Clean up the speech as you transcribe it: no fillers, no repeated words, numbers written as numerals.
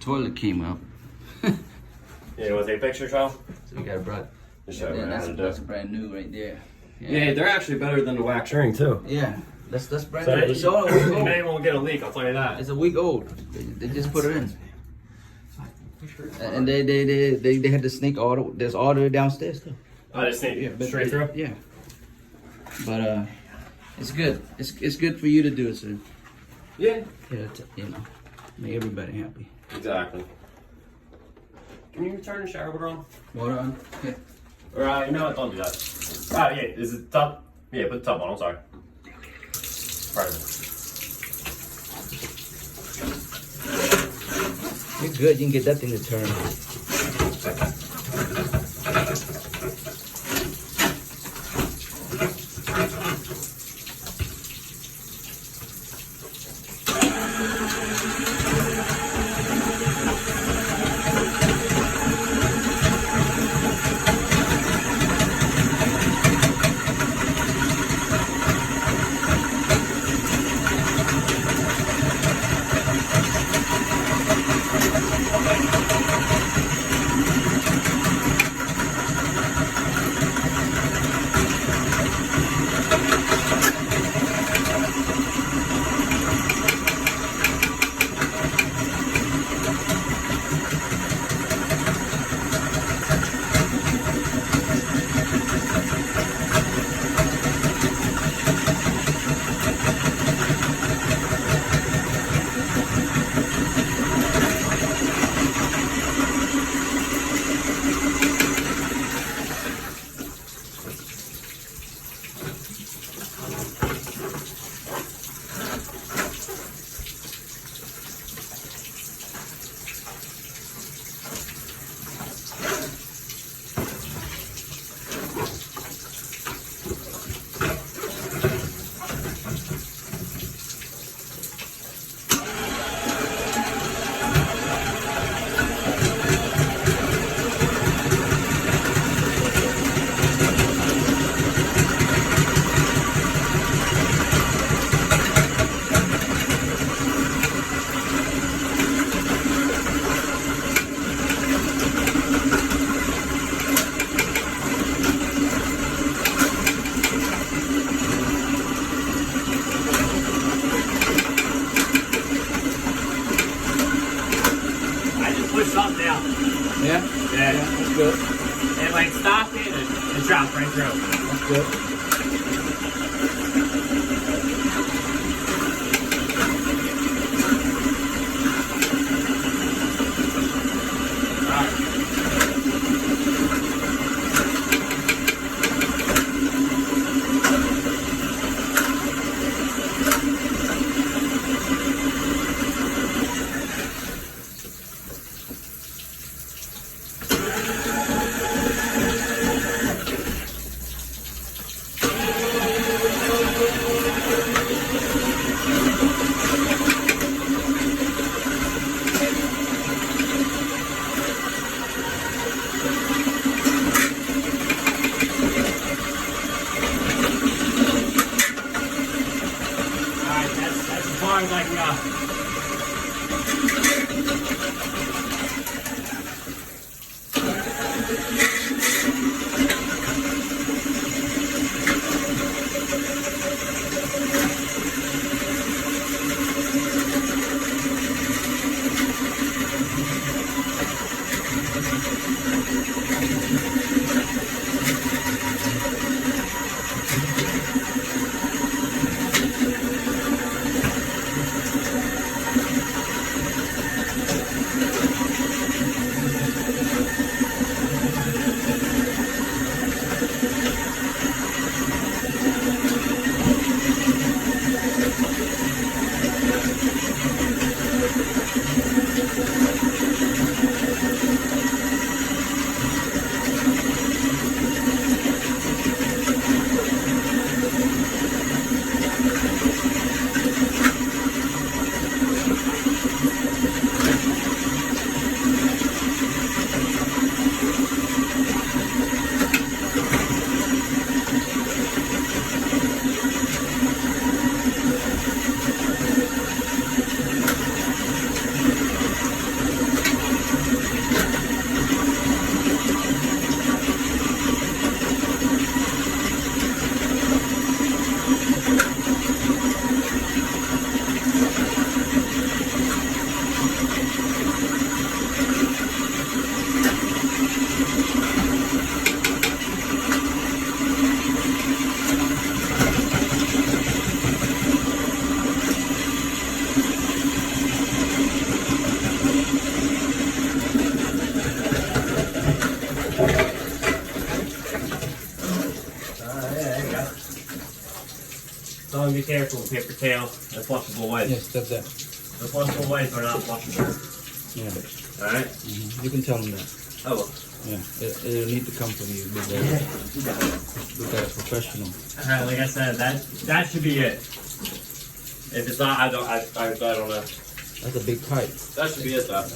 toilet came up. Yeah, you want to take a picture, Charles? So we got a brought. Just show everyone how to do That's it. brand new right there. Yeah, they're actually better than the wax ring too. Yeah, that's brand So new. you, It's all a week you old. may won't get a leak, I'll tell you that. It's a week old. They just put it in. And they had the snake order. There's order downstairs too. Oh, they snake but straight through? Yeah. But it's good. It's good for you to do it, sir. Yeah. Yeah, you know, make everybody happy. Exactly. Can you turn the shower water on? Water on. Yeah. Or, you know what, don't do that. Ah, yeah, is it tub? Yeah, put the tub on, I'm sorry. Perfect. You're good. You can get that thing to turn. Yeah? Yeah. That's good. And like stop it and drop right through. That's good. be careful with paper tail and flushable wipes. Yes, that's that. The flushable wipes are not flushable. Yeah. Alright? You can tell them that. Oh well. Yeah. It'll need to come from you. Look at a professional. Alright, like I said, that should be it. If it's not, I don't know. That's a big pipe. That should be it though.